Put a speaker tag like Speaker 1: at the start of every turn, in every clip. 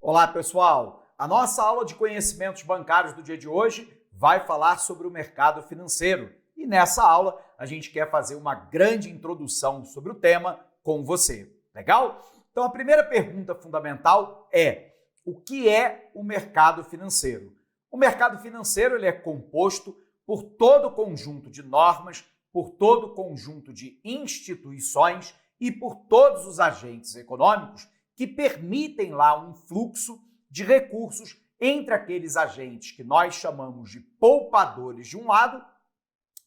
Speaker 1: Olá, pessoal! A nossa aula de conhecimentos bancários do dia de hoje vai falar sobre o mercado financeiro. E nessa aula, a gente quer fazer uma grande introdução sobre o tema com você. Legal? Então, a primeira pergunta fundamental é: o que é o mercado financeiro? O mercado financeiro ele é composto por todo o conjunto de normas, por todo o conjunto de instituições e por todos os agentes econômicos que permitem lá um fluxo de recursos entre aqueles agentes que nós chamamos de poupadores de um lado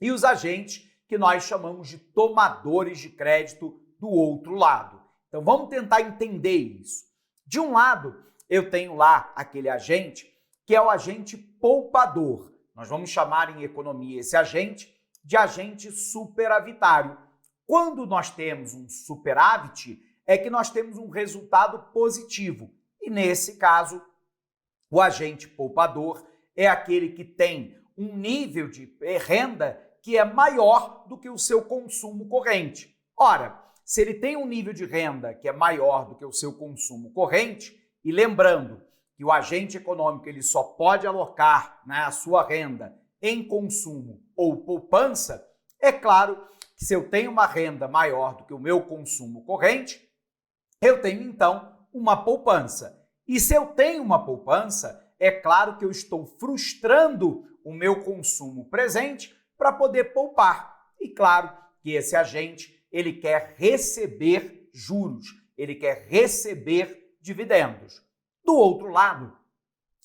Speaker 1: e os agentes que nós chamamos de tomadores de crédito do outro lado. Então vamos tentar entender isso. De um lado, eu tenho lá aquele agente que é o agente poupador. Nós vamos chamar em economia esse agente de agente superavitário. Quando nós temos um superávit, é que nós temos um resultado positivo. E nesse caso, o agente poupador é aquele que tem um nível de renda que é maior do que o seu consumo corrente. Ora, se ele tem um nível de renda que é maior do que o seu consumo corrente, e lembrando que o agente econômico ele só pode alocar, né, a sua renda em consumo ou poupança, é claro que se eu tenho uma renda maior do que o meu consumo corrente, eu tenho então uma poupança. E se eu tenho uma poupança, é claro que eu estou frustrando o meu consumo presente para poder poupar. E claro que esse agente, ele quer receber juros, ele quer receber dividendos. Do outro lado,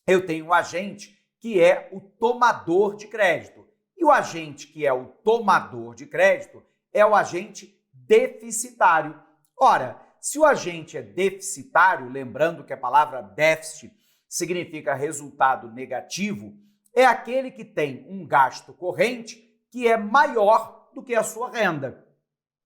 Speaker 1: eu tenho um agente que é o tomador de crédito. E o agente que é o tomador de crédito é o agente deficitário. Ora, se o agente é deficitário, lembrando que a palavra déficit significa resultado negativo, é aquele que tem um gasto corrente que é maior do que a sua renda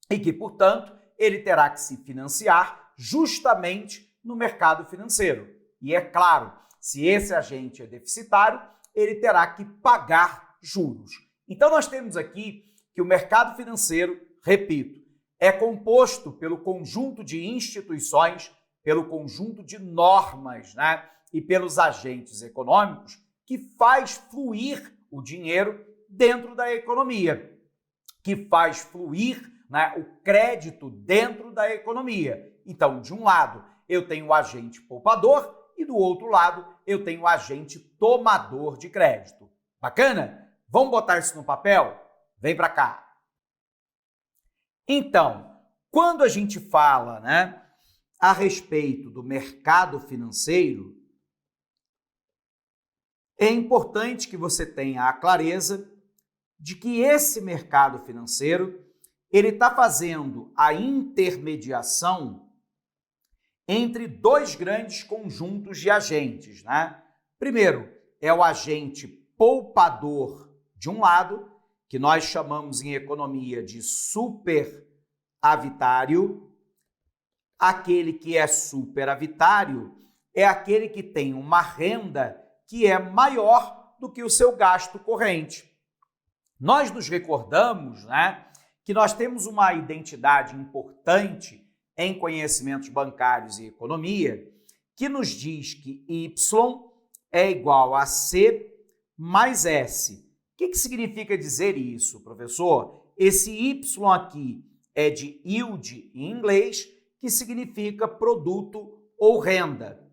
Speaker 1: e que, portanto, ele terá que se financiar justamente no mercado financeiro. E é claro, se esse agente é deficitário, ele terá que pagar juros. Então, nós temos aqui que o mercado financeiro, repito, é composto pelo conjunto de instituições, pelo conjunto de normas, né, e pelos agentes econômicos que faz fluir o dinheiro dentro da economia, que faz fluir, né, o crédito dentro da economia. Então, de um lado, eu tenho o agente poupador e do outro lado, eu tenho o agente tomador de crédito. Bacana? Vamos botar isso no papel? Vem para cá. Então, quando a gente fala, né, a respeito do mercado financeiro, é importante que você tenha a clareza de que esse mercado financeiro ele está fazendo a intermediação entre dois grandes conjuntos de agentes, né? Primeiro, é o agente poupador de um lado, que nós chamamos em economia de superavitário. Aquele que é superavitário é aquele que tem uma renda que é maior do que o seu gasto corrente. Nós nos recordamos, né, que nós temos uma identidade importante em conhecimentos bancários e economia que nos diz que Y é igual a C mais S. O que significa dizer isso, professor? Esse Y aqui é de yield em inglês, que significa produto ou renda.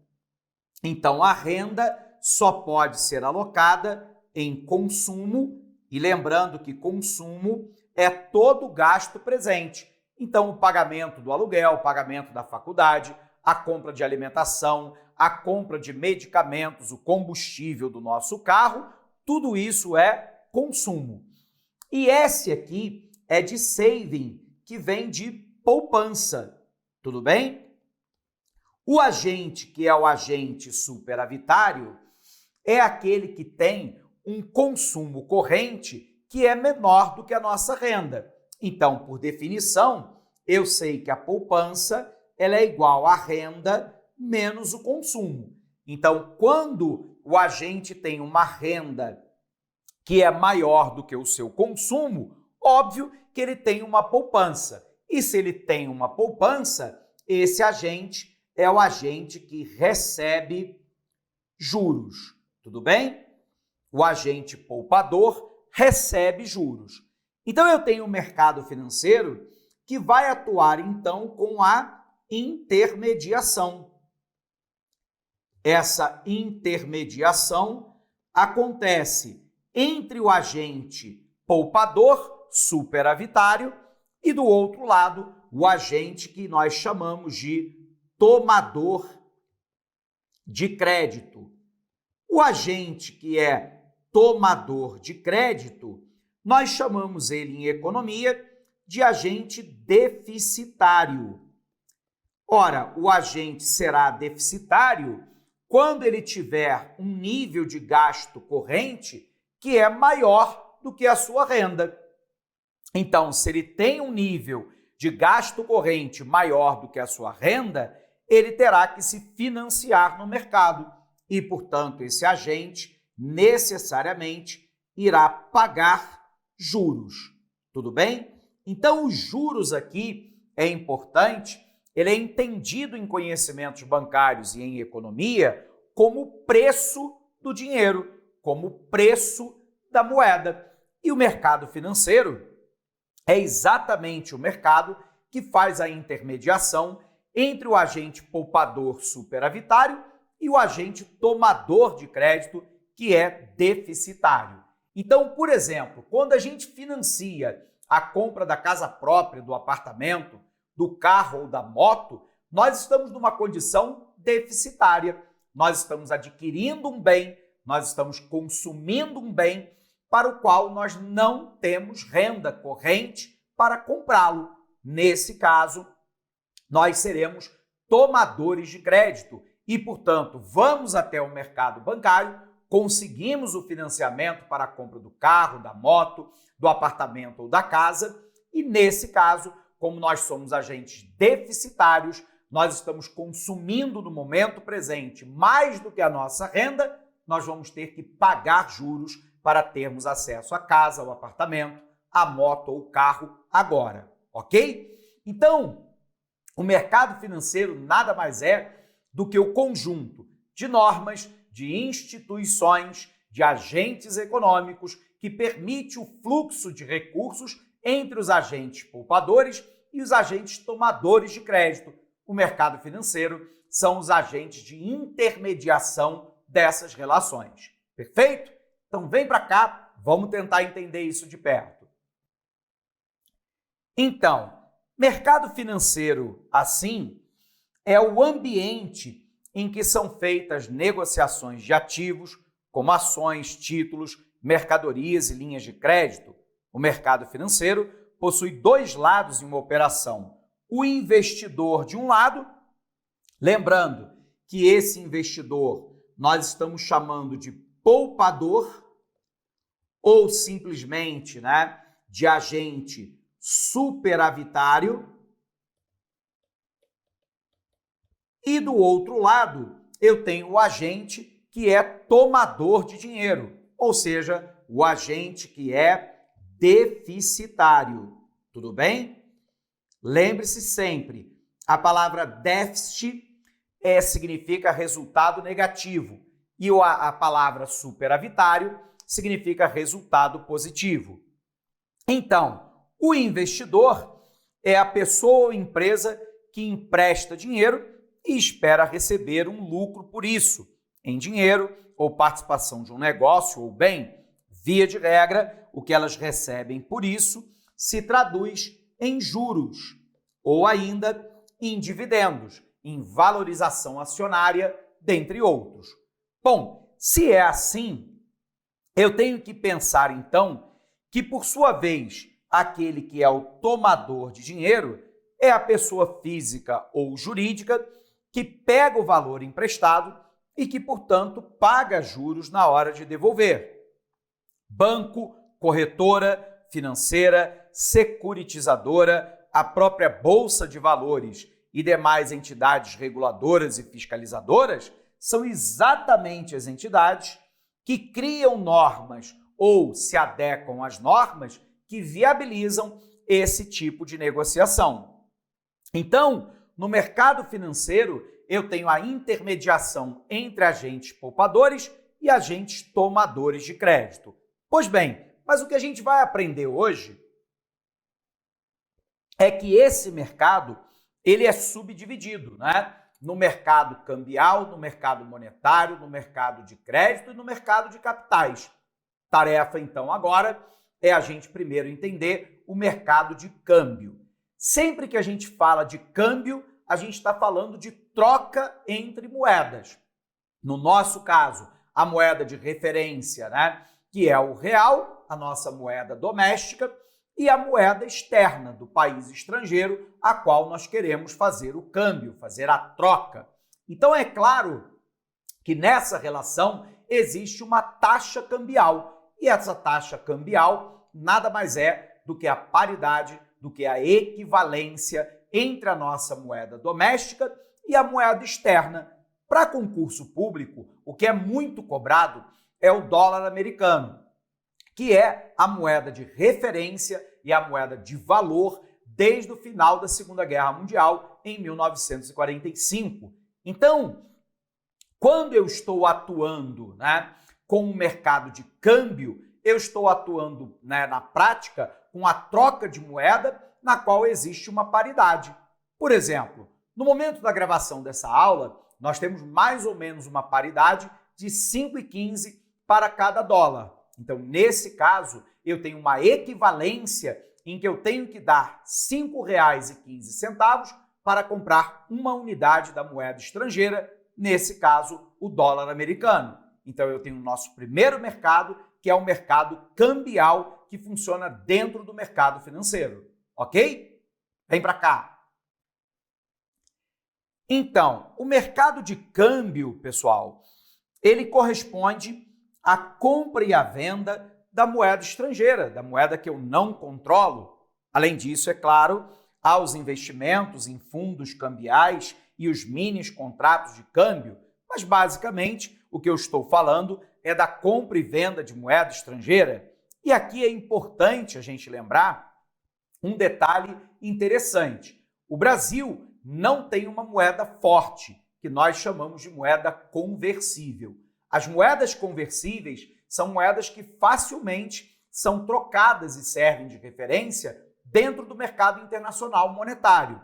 Speaker 1: Então, a renda só pode ser alocada em consumo, e lembrando que consumo é todo o gasto presente. Então, o pagamento do aluguel, o pagamento da faculdade, a compra de alimentação, a compra de medicamentos, o combustível do nosso carro, tudo isso é consumo. E esse aqui é de saving, que vem de poupança. Tudo bem? O agente, que é o agente superavitário, é aquele que tem um consumo corrente que é menor do que a nossa renda. Então, por definição, eu sei que a poupança ela é igual à renda menos o consumo. Então, quando o agente tem uma renda que é maior do que o seu consumo, óbvio que ele tem uma poupança. E se ele tem uma poupança, esse agente é o agente que recebe juros, tudo bem? O agente poupador recebe juros. Então, eu tenho o mercado financeiro que vai atuar, então, com a intermediação. Essa intermediação acontece entre o agente poupador, superavitário, e do outro lado, o agente que nós chamamos de tomador de crédito. O agente que é tomador de crédito, nós chamamos ele em economia de agente deficitário. Ora, o agente será deficitário quando ele tiver um nível de gasto corrente que é maior do que a sua renda. Então, se ele tem um nível de gasto corrente maior do que a sua renda, ele terá que se financiar no mercado e, portanto, esse agente necessariamente irá pagar juros. Tudo bem? Então, os juros aqui é importante, ele é entendido em conhecimentos bancários e em economia como preço do dinheiro, como preço da moeda. E o mercado financeiro é exatamente o mercado que faz a intermediação entre o agente poupador superavitário e o agente tomador de crédito, que é deficitário. Então, por exemplo, quando a gente financia a compra da casa própria, do apartamento, do carro ou da moto, nós estamos numa condição deficitária. Nós estamos adquirindo um bem, nós estamos consumindo um bem para o qual nós não temos renda corrente para comprá-lo. Nesse caso, nós seremos tomadores de crédito e, portanto, vamos até o mercado bancário, conseguimos o financiamento para a compra do carro, da moto, do apartamento ou da casa e, nesse caso, como nós somos agentes deficitários, nós estamos consumindo no momento presente mais do que a nossa renda, nós vamos ter que pagar juros para termos acesso à casa, ao apartamento, à moto ou carro agora, ok? Então, o mercado financeiro nada mais é do que o conjunto de normas, de instituições, de agentes econômicos que permite o fluxo de recursos entre os agentes poupadores e os agentes tomadores de crédito. O mercado financeiro são os agentes de intermediação dessas relações. Perfeito? Então vem para cá, vamos tentar entender isso de perto. Então, mercado financeiro, assim, é o ambiente em que são feitas negociações de ativos, como ações, títulos, mercadorias e linhas de crédito. O mercado financeiro possui dois lados em uma operação. O investidor de um lado, lembrando que esse investidor nós estamos chamando de poupador ou simplesmente, de agente superavitário. E do outro lado, eu tenho o agente que é tomador de dinheiro, ou seja, o agente que é deficitário. Tudo bem? Lembre-se sempre, a palavra déficit significa resultado negativo e a palavra superavitário significa resultado positivo. Então, o investidor é a pessoa ou empresa que empresta dinheiro e espera receber um lucro por isso, em dinheiro ou participação de um negócio ou bem. Via de regra, o que elas recebem por isso se traduz em juros ou ainda em dividendos, em valorização acionária, dentre outros. Bom, se é assim, eu tenho que pensar então que, por sua vez, aquele que é o tomador de dinheiro é a pessoa física ou jurídica que pega o valor emprestado e que, portanto, paga juros na hora de devolver. Banco, corretora financeira, securitizadora, a própria Bolsa de Valores e demais entidades reguladoras e fiscalizadoras são exatamente as entidades que criam normas ou se adequam às normas que viabilizam esse tipo de negociação. Então, no mercado financeiro, eu tenho a intermediação entre agentes poupadores e agentes tomadores de crédito. Pois bem, mas o que a gente vai aprender hoje é que esse mercado ele é subdividido, né? No mercado cambial, no mercado monetário, no mercado de crédito e no mercado de capitais. Tarefa, então, agora é a gente primeiro entender o mercado de câmbio. Sempre que a gente fala de câmbio, a gente está falando de troca entre moedas. No nosso caso, a moeda de referência, né? Que é o real, a nossa moeda doméstica, e a moeda externa do país estrangeiro, a qual nós queremos fazer o câmbio, fazer a troca. Então, é claro que nessa relação existe uma taxa cambial, e essa taxa cambial nada mais é do que a paridade, do que a equivalência entre a nossa moeda doméstica e a moeda externa. Para concurso público, o que é muito cobrado é o dólar americano, que é a moeda de referência e a moeda de valor desde o final da Segunda Guerra Mundial, em 1945. Então, quando eu estou atuando, né, com o mercado de câmbio, eu estou atuando, né, na prática com a troca de moeda na qual existe uma paridade. Por exemplo, no momento da gravação dessa aula, nós temos mais ou menos uma paridade de 5,15 para cada dólar. Então, nesse caso, eu tenho uma equivalência em que eu tenho que dar R$ 5,15 para comprar uma unidade da moeda estrangeira, nesse caso, o dólar americano. Então, eu tenho o nosso primeiro mercado, que é o mercado cambial, que funciona dentro do mercado financeiro. Ok? Vem para cá. Então, o mercado de câmbio, pessoal, ele corresponde à compra e à venda da moeda estrangeira, da moeda que eu não controlo. Além disso, é claro, há os investimentos em fundos cambiais e os mini contratos de câmbio, mas basicamente o que eu estou falando é da compra e venda de moeda estrangeira. E aqui é importante a gente lembrar um detalhe interessante. O Brasil não tem uma moeda forte, que nós chamamos de moeda conversível. As moedas conversíveis são moedas que facilmente são trocadas e servem de referência dentro do mercado internacional monetário.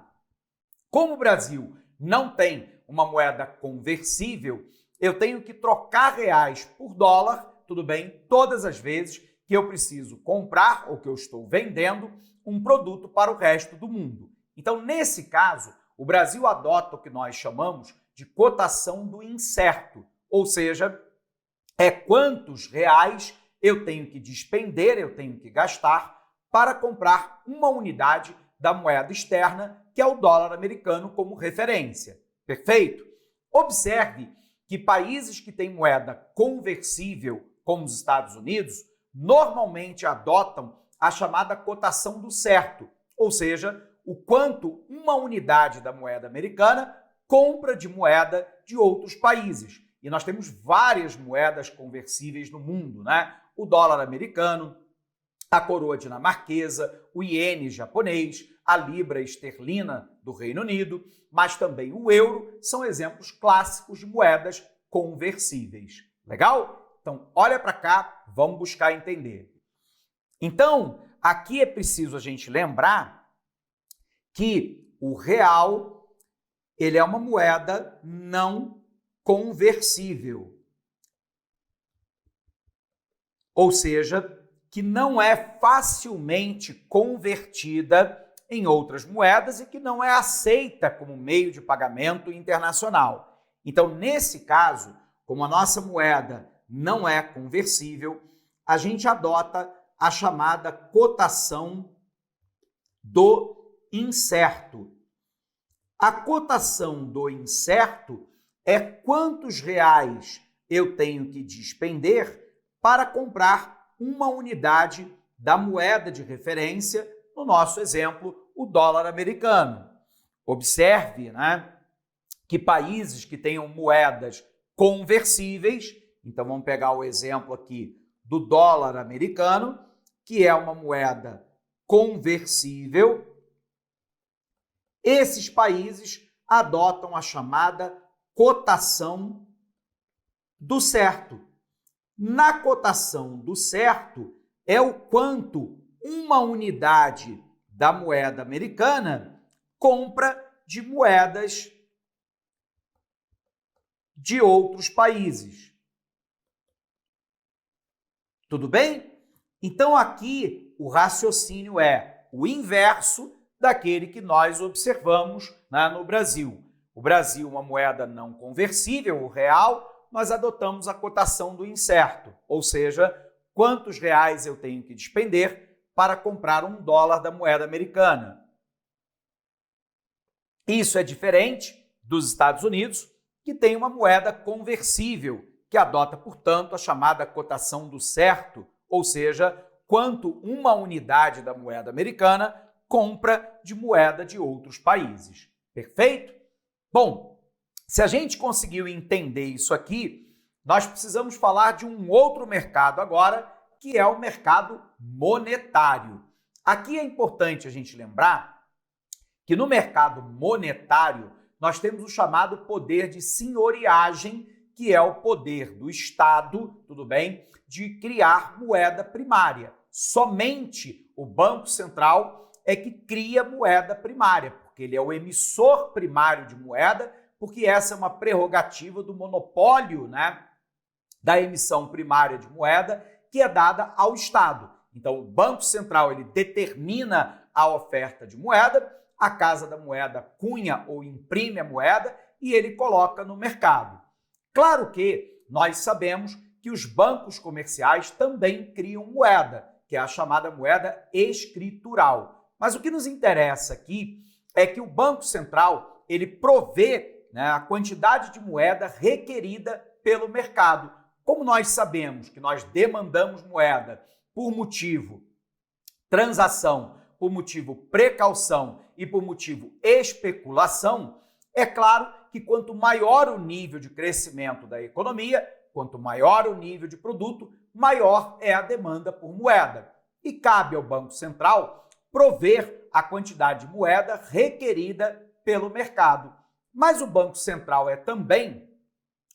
Speaker 1: Como o Brasil não tem uma moeda conversível, eu tenho que trocar reais por dólar, tudo bem, todas as vezes que eu preciso comprar ou que eu estou vendendo um produto para o resto do mundo. Então, nesse caso, o Brasil adota o que nós chamamos de cotação do incerto, ou seja, é quantos reais eu tenho que despender, eu tenho que gastar para comprar uma unidade da moeda externa, que é o dólar americano, como referência. Perfeito? Observe que países que têm moeda conversível, como os Estados Unidos, normalmente adotam a chamada cotação do certo, ou seja, o quanto uma unidade da moeda americana compra de moeda de outros países. E nós temos várias moedas conversíveis no mundo, né? O dólar americano, a coroa dinamarquesa, o iene japonês, a libra esterlina do Reino Unido, mas também o euro são exemplos clássicos de moedas conversíveis. Legal? Então, olha para cá, vamos buscar entender. Então, aqui é preciso a gente lembrar que o real, ele é uma moeda não conversível. Ou seja, que não é facilmente convertida em outras moedas e que não é aceita como meio de pagamento internacional. Então, nesse caso, como a nossa moeda não é conversível, a gente adota a chamada cotação do incerto. A cotação do incerto é quantos reais eu tenho que despender para comprar uma unidade da moeda de referência, no nosso exemplo, o dólar americano. Observe, né, que países que tenham moedas conversíveis, então vamos pegar o exemplo aqui do dólar americano, que é uma moeda conversível, esses países adotam a chamada cotação do certo. Na cotação do certo é o quanto uma unidade da moeda americana compra de moedas de outros países. Tudo bem? Então aqui o raciocínio é o inverso daquele que nós observamos, né, no Brasil. O Brasil, uma moeda não conversível, o real, nós adotamos a cotação do incerto, ou seja, quantos reais eu tenho que despender para comprar $1 da moeda americana. Isso é diferente dos Estados Unidos, que tem uma moeda conversível, que adota, portanto, a chamada cotação do certo, ou seja, quanto uma unidade da moeda americana compra de moeda de outros países. Perfeito? Bom, se a gente conseguiu entender isso aqui, nós precisamos falar de um outro mercado agora, que é o mercado monetário. Aqui é importante a gente lembrar que no mercado monetário nós temos o chamado poder de senhoriagem, que é o poder do Estado, tudo bem, de criar moeda primária. Somente o Banco Central é que cria moeda primária, porque ele é o emissor primário de moeda, porque essa é uma prerrogativa do monopólio, né, da emissão primária de moeda, que é dada ao Estado. Então, o Banco Central ele determina a oferta de moeda, a Casa da Moeda cunha ou imprime a moeda e ele coloca no mercado. Claro que nós sabemos que os bancos comerciais também criam moeda, que é a chamada moeda escritural. Mas o que nos interessa aqui é que o Banco Central ele provê, né, a quantidade de moeda requerida pelo mercado. Como nós sabemos que nós demandamos moeda por motivo transação, por motivo precaução e por motivo especulação, é claro que quanto maior o nível de crescimento da economia, quanto maior o nível de produto, maior é a demanda por moeda. E cabe ao Banco Central prover a quantidade de moeda requerida pelo mercado. Mas o Banco Central é também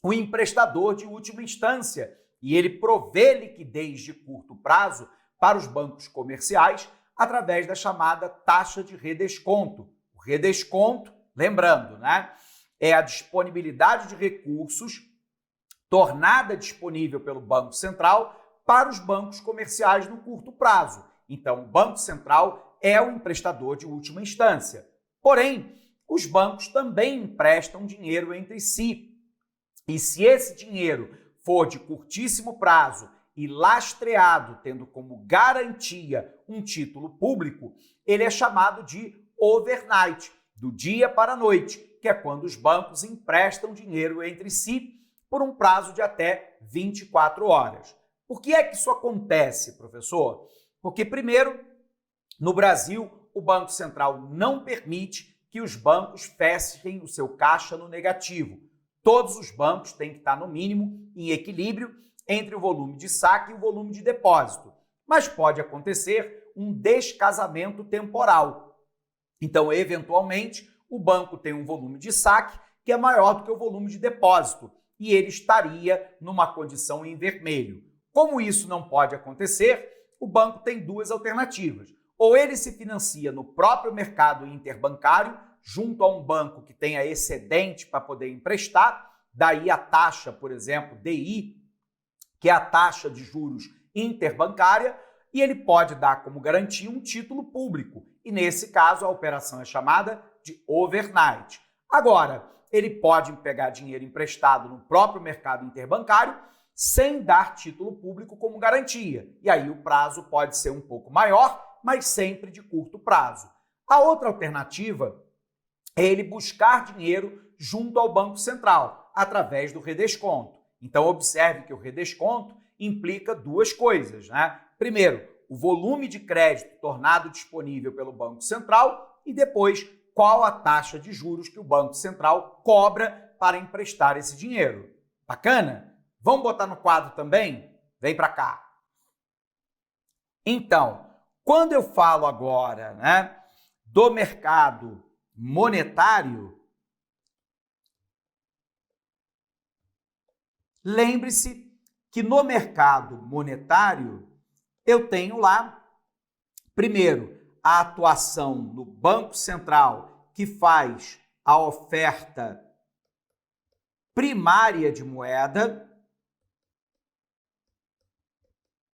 Speaker 1: o emprestador de última instância e ele provê liquidez de curto prazo para os bancos comerciais através da chamada taxa de redesconto. O redesconto, lembrando, né, é a disponibilidade de recursos tornada disponível pelo Banco Central para os bancos comerciais no curto prazo. Então, o Banco Central é o emprestador de última instância. Porém, os bancos também emprestam dinheiro entre si. E se esse dinheiro for de curtíssimo prazo e lastreado, tendo como garantia um título público, ele é chamado de overnight, do dia para a noite, que é quando os bancos emprestam dinheiro entre si por um prazo de até 24 horas. Por que é que isso acontece, professor? Porque, primeiro, no Brasil, o Banco Central não permite que os bancos fechem o seu caixa no negativo. Todos os bancos têm que estar, no mínimo, em equilíbrio entre o volume de saque e o volume de depósito. Mas pode acontecer um descasamento temporal. Então, eventualmente, o banco tem um volume de saque que é maior do que o volume de depósito e ele estaria numa condição em vermelho. Como isso não pode acontecer, o banco tem duas alternativas. Ou ele se financia no próprio mercado interbancário, junto a um banco que tenha excedente para poder emprestar, daí a taxa, por exemplo, DI, que é a taxa de juros interbancária, e ele pode dar como garantia um título público. E nesse caso, a operação é chamada de overnight. Agora, ele pode pegar dinheiro emprestado no próprio mercado interbancário sem dar título público como garantia. E aí o prazo pode ser um pouco maior, mas sempre de curto prazo. A outra alternativa é ele buscar dinheiro junto ao Banco Central, através do redesconto. Então, observe que o redesconto implica duas coisas, né? Primeiro, o volume de crédito tornado disponível pelo Banco Central e depois, qual a taxa de juros que o Banco Central cobra para emprestar esse dinheiro. Bacana? Vamos botar no quadro também? Vem para cá. Então, quando eu falo agora, né, do mercado monetário, Lembre-se que no mercado monetário eu tenho lá, primeiro, a atuação no Banco Central, que faz a oferta primária de moeda.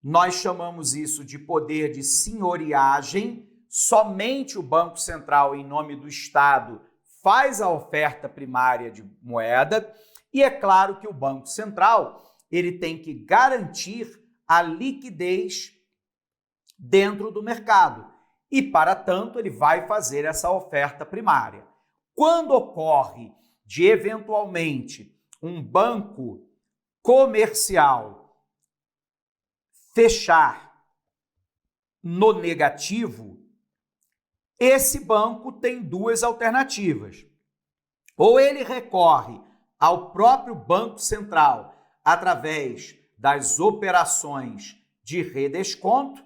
Speaker 1: Nós chamamos isso de poder de senhoriagem. Somente o Banco Central, em nome do Estado, faz a oferta primária de moeda. E é claro que o Banco Central ele tem que garantir a liquidez dentro do mercado. E, para tanto, ele vai fazer essa oferta primária. Quando ocorre de, eventualmente, um banco comercial fechar no negativo, esse banco tem duas alternativas. Ou ele recorre ao próprio Banco Central através das operações de redesconto.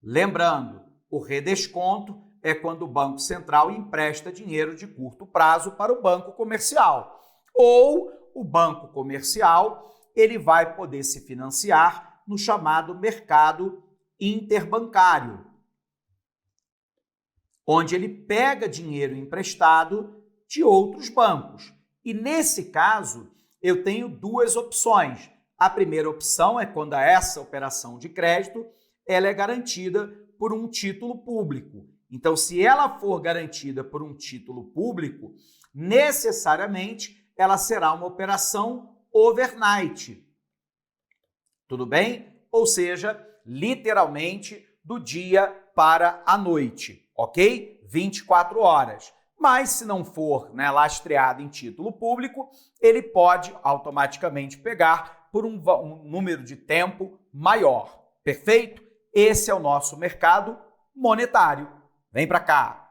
Speaker 1: Lembrando, o redesconto é quando o Banco Central empresta dinheiro de curto prazo para o banco comercial. Ou o banco comercial ele vai poder se financiar no chamado mercado interbancário, onde ele pega dinheiro emprestado de outros bancos. E nesse caso, eu tenho duas opções. A primeira opção é quando essa operação de crédito ela é garantida por um título público. Então, se ela for garantida por um título público, necessariamente ela será uma operação overnight. Tudo bem? Ou seja, literalmente do dia para a noite, ok? 24 horas. Mas se não for lastreado em título público, ele pode automaticamente pegar por um número de tempo maior. Perfeito? Esse é o nosso mercado monetário. Vem para cá.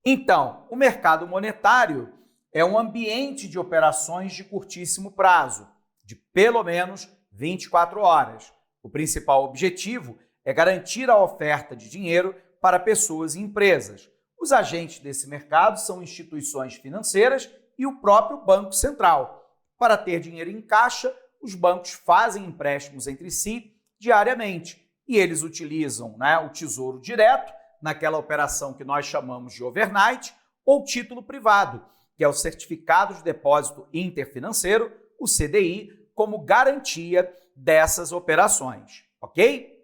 Speaker 1: Então, o mercado monetário é um ambiente de operações de curtíssimo prazo, de pelo menos 24 horas. O principal objetivo é garantir a oferta de dinheiro para pessoas e empresas. Os agentes desse mercado são instituições financeiras e o próprio Banco Central. Para ter dinheiro em caixa, os bancos fazem empréstimos entre si diariamente e eles utilizam o tesouro direto, naquela operação que nós chamamos de overnight, ou título privado, que é o Certificado de Depósito Interfinanceiro, o CDI, como garantia dessas operações, ok?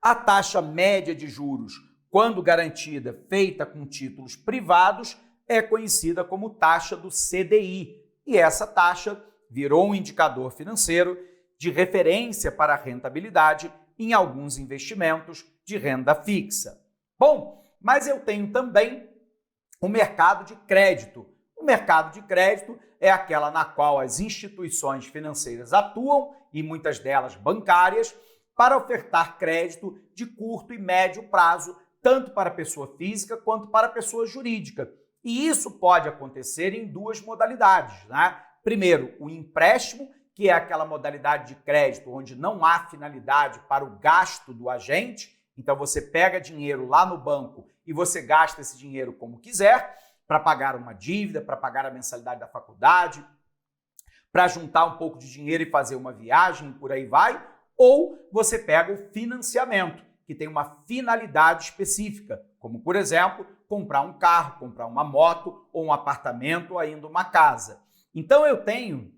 Speaker 1: A taxa média de juros, quando garantida, feita com títulos privados, é conhecida como taxa do CDI. E essa taxa virou um indicador financeiro de referência para a rentabilidade em alguns investimentos de renda fixa. Bom, mas eu tenho também o mercado de crédito. O mercado de crédito é aquela na qual as instituições financeiras atuam, e muitas delas bancárias, para ofertar crédito de curto e médio prazo, tanto para pessoa física quanto para pessoa jurídica. E isso pode acontecer em duas modalidades, Primeiro, o empréstimo, que é aquela modalidade de crédito onde não há finalidade para o gasto do agente. Então, você pega dinheiro lá no banco e você gasta esse dinheiro como quiser, para pagar uma dívida, para pagar a mensalidade da faculdade, para juntar um pouco de dinheiro e fazer uma viagem, por aí vai. Ou você pega o financiamento, que tem uma finalidade específica, como, por exemplo, comprar um carro, comprar uma moto, ou um apartamento, ou ainda uma casa. Então, eu tenho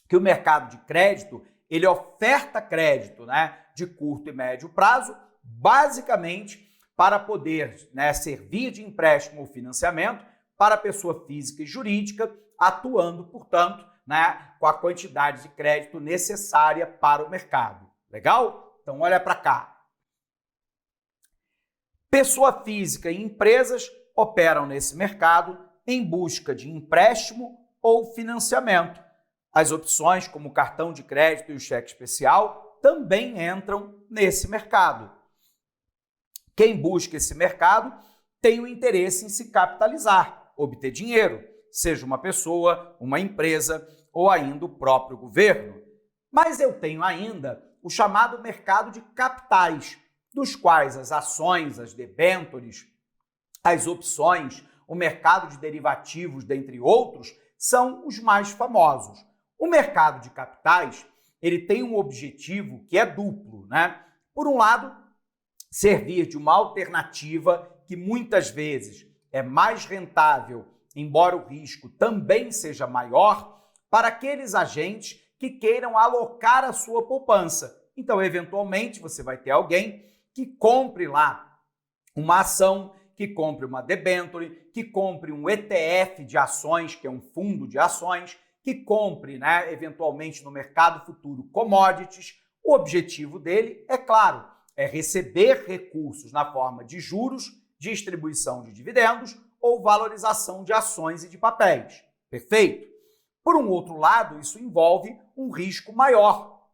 Speaker 1: que o mercado de crédito, ele oferta crédito de curto e médio prazo, basicamente para poder servir de empréstimo ou financiamento para pessoa física e jurídica, atuando, portanto, com a quantidade de crédito necessária para o mercado. Legal? Então, olha para cá. Pessoa física e empresas operam nesse mercado em busca de empréstimo ou financiamento. As opções como o cartão de crédito e o cheque especial também entram nesse mercado. Quem busca esse mercado tem o interesse em se capitalizar, obter dinheiro, seja uma pessoa, uma empresa ou ainda o próprio governo. Mas eu tenho ainda o chamado mercado de capitais, dos quais as ações, as debêntures, as opções, o mercado de derivativos, dentre outros, são os mais famosos. O mercado de capitais, ele tem um objetivo que é duplo, né? Por um lado, servir de uma alternativa que muitas vezes é mais rentável, embora o risco também seja maior, para aqueles agentes que queiram alocar a sua poupança. Então, eventualmente, você vai ter alguém que compre lá uma ação, que compre uma debênture, que compre um ETF de ações, que é um fundo de ações, que compre, né, eventualmente no mercado futuro, commodities. O objetivo dele, é claro, é receber recursos na forma de juros, distribuição de dividendos ou valorização de ações e de papéis. Perfeito? Por um outro lado, isso envolve um risco maior,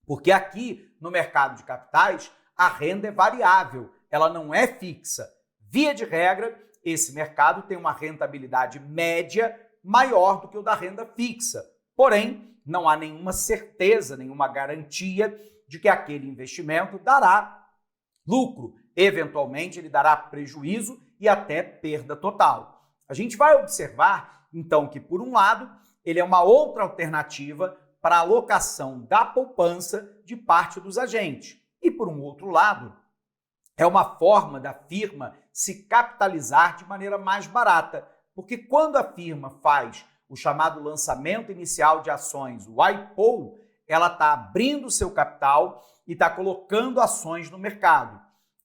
Speaker 1: porque aqui no mercado de capitais a renda é variável, ela não é fixa. Via de regra, esse mercado tem uma rentabilidade média maior do que o da renda fixa. Porém, não há nenhuma certeza, nenhuma garantia de que aquele investimento dará lucro. Eventualmente, ele dará prejuízo e até perda total. A gente vai observar, então, que por um lado, ele é uma outra alternativa para a alocação da poupança de parte dos agentes. E por um outro lado, é uma forma da firma se capitalizar de maneira mais barata, porque quando a firma faz o chamado lançamento inicial de ações, o IPO, ela está abrindo seu capital e está colocando ações no mercado.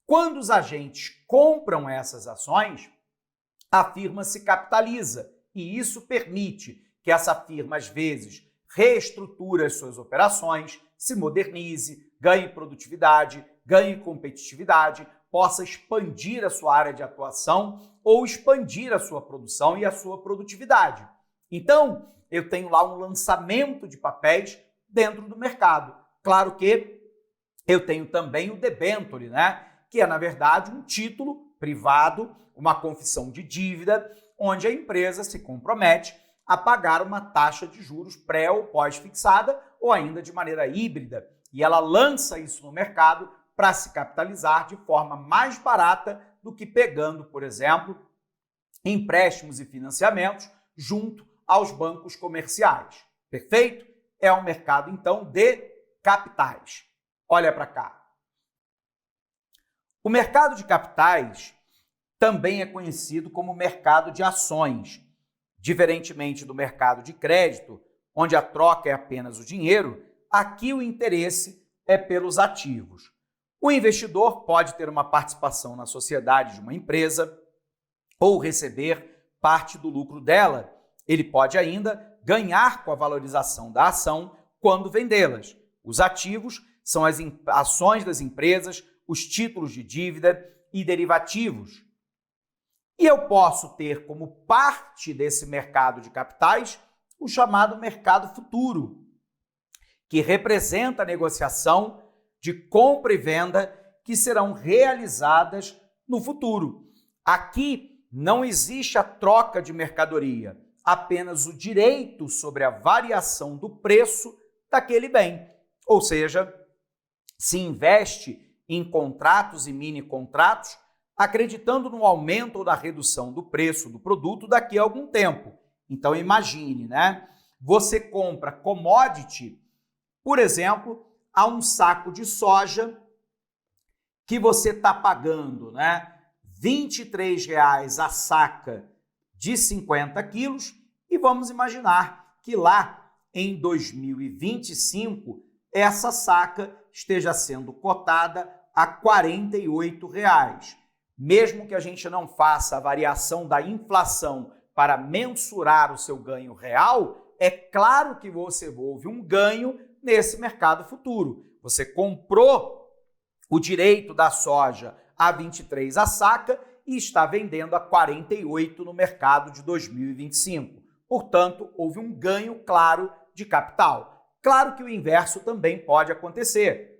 Speaker 1: Quando os agentes compram essas ações, a firma se capitaliza e isso permite que essa firma, às vezes, reestruture as suas operações, se modernize, ganhe produtividade, ganhe competitividade, possa expandir a sua área de atuação ou expandir a sua produção e a sua produtividade. Então, eu tenho lá um lançamento de papéis dentro do mercado. Claro que eu tenho também o debênture, né? Que é, na verdade, um título privado, uma confissão de dívida, onde a empresa se compromete a pagar uma taxa de juros pré ou pós-fixada ou ainda de maneira híbrida. E ela lança isso no mercado para se capitalizar de forma mais barata do que pegando, por exemplo, empréstimos e financiamentos junto aos bancos comerciais. Perfeito? É um mercado, então, de capitais. Olha para cá. O mercado de capitais também é conhecido como mercado de ações. Diferentemente do mercado de crédito, onde a troca é apenas o dinheiro, aqui o interesse é pelos ativos. O investidor pode ter uma participação na sociedade de uma empresa ou receber parte do lucro dela. Ele pode ainda ganhar com a valorização da ação quando vendê-las. Os ativos são as ações das empresas, os títulos de dívida e derivativos. E eu posso ter como parte desse mercado de capitais o chamado mercado futuro, que representa a negociação de compra e venda que serão realizadas no futuro. Aqui não existe a troca de mercadoria, apenas o direito sobre a variação do preço daquele bem. Ou seja, se investe em contratos e mini-contratos, acreditando no aumento ou na redução do preço do produto daqui a algum tempo. Então imagine, né? Você compra commodity, por exemplo, a um saco de soja que você está pagando, né? R$ 23,00 a saca de 50 quilos e vamos imaginar que lá em 2025 essa saca esteja sendo cotada a R$ 48,00. Mesmo que a gente não faça a variação da inflação para mensurar o seu ganho real, é claro que você houve um ganho nesse mercado futuro. Você comprou o direito da soja a 23 a saca e está vendendo a 48 no mercado de 2025. Portanto, houve um ganho claro de capital. Claro que o inverso também pode acontecer.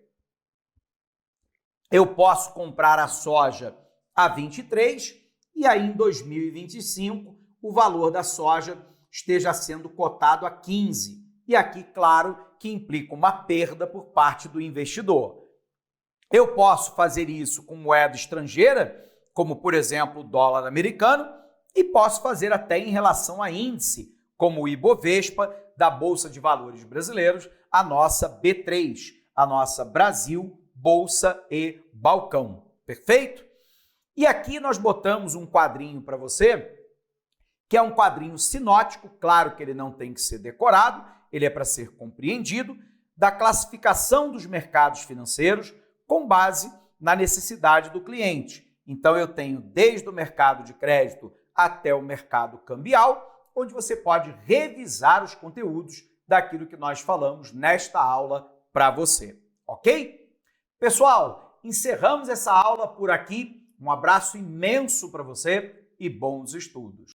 Speaker 1: Eu posso comprar a soja a 23 e aí em 2025 o valor da soja esteja sendo cotado a 15. E aqui, claro, que implica uma perda por parte do investidor. Eu posso fazer isso com moeda estrangeira, como por exemplo o dólar americano, e posso fazer até em relação a índice, como o Ibovespa, da Bolsa de Valores brasileiros, a nossa B3, a nossa Brasil, Bolsa e Balcão. Perfeito? E aqui nós botamos um quadrinho para você, que é um quadrinho sinótico, claro que ele não tem que ser decorado, ele é para ser compreendido, da classificação dos mercados financeiros com base na necessidade do cliente. Então eu tenho desde o mercado de crédito até o mercado cambial, onde você pode revisar os conteúdos daquilo que nós falamos nesta aula para você, ok? Pessoal, encerramos essa aula por aqui. Um abraço imenso para você e bons estudos.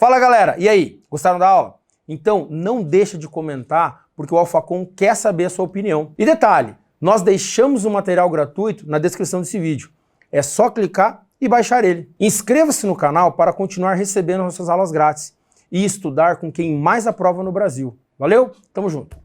Speaker 2: Fala galera, e aí? Gostaram da aula? Então não deixa de comentar, porque o Alphacom quer saber a sua opinião. E detalhe, nós deixamos o material gratuito na descrição desse vídeo. É só clicar e baixar ele. Inscreva-se no canal para continuar recebendo nossas aulas grátis e estudar com quem mais aprova no Brasil. Valeu? Tamo junto!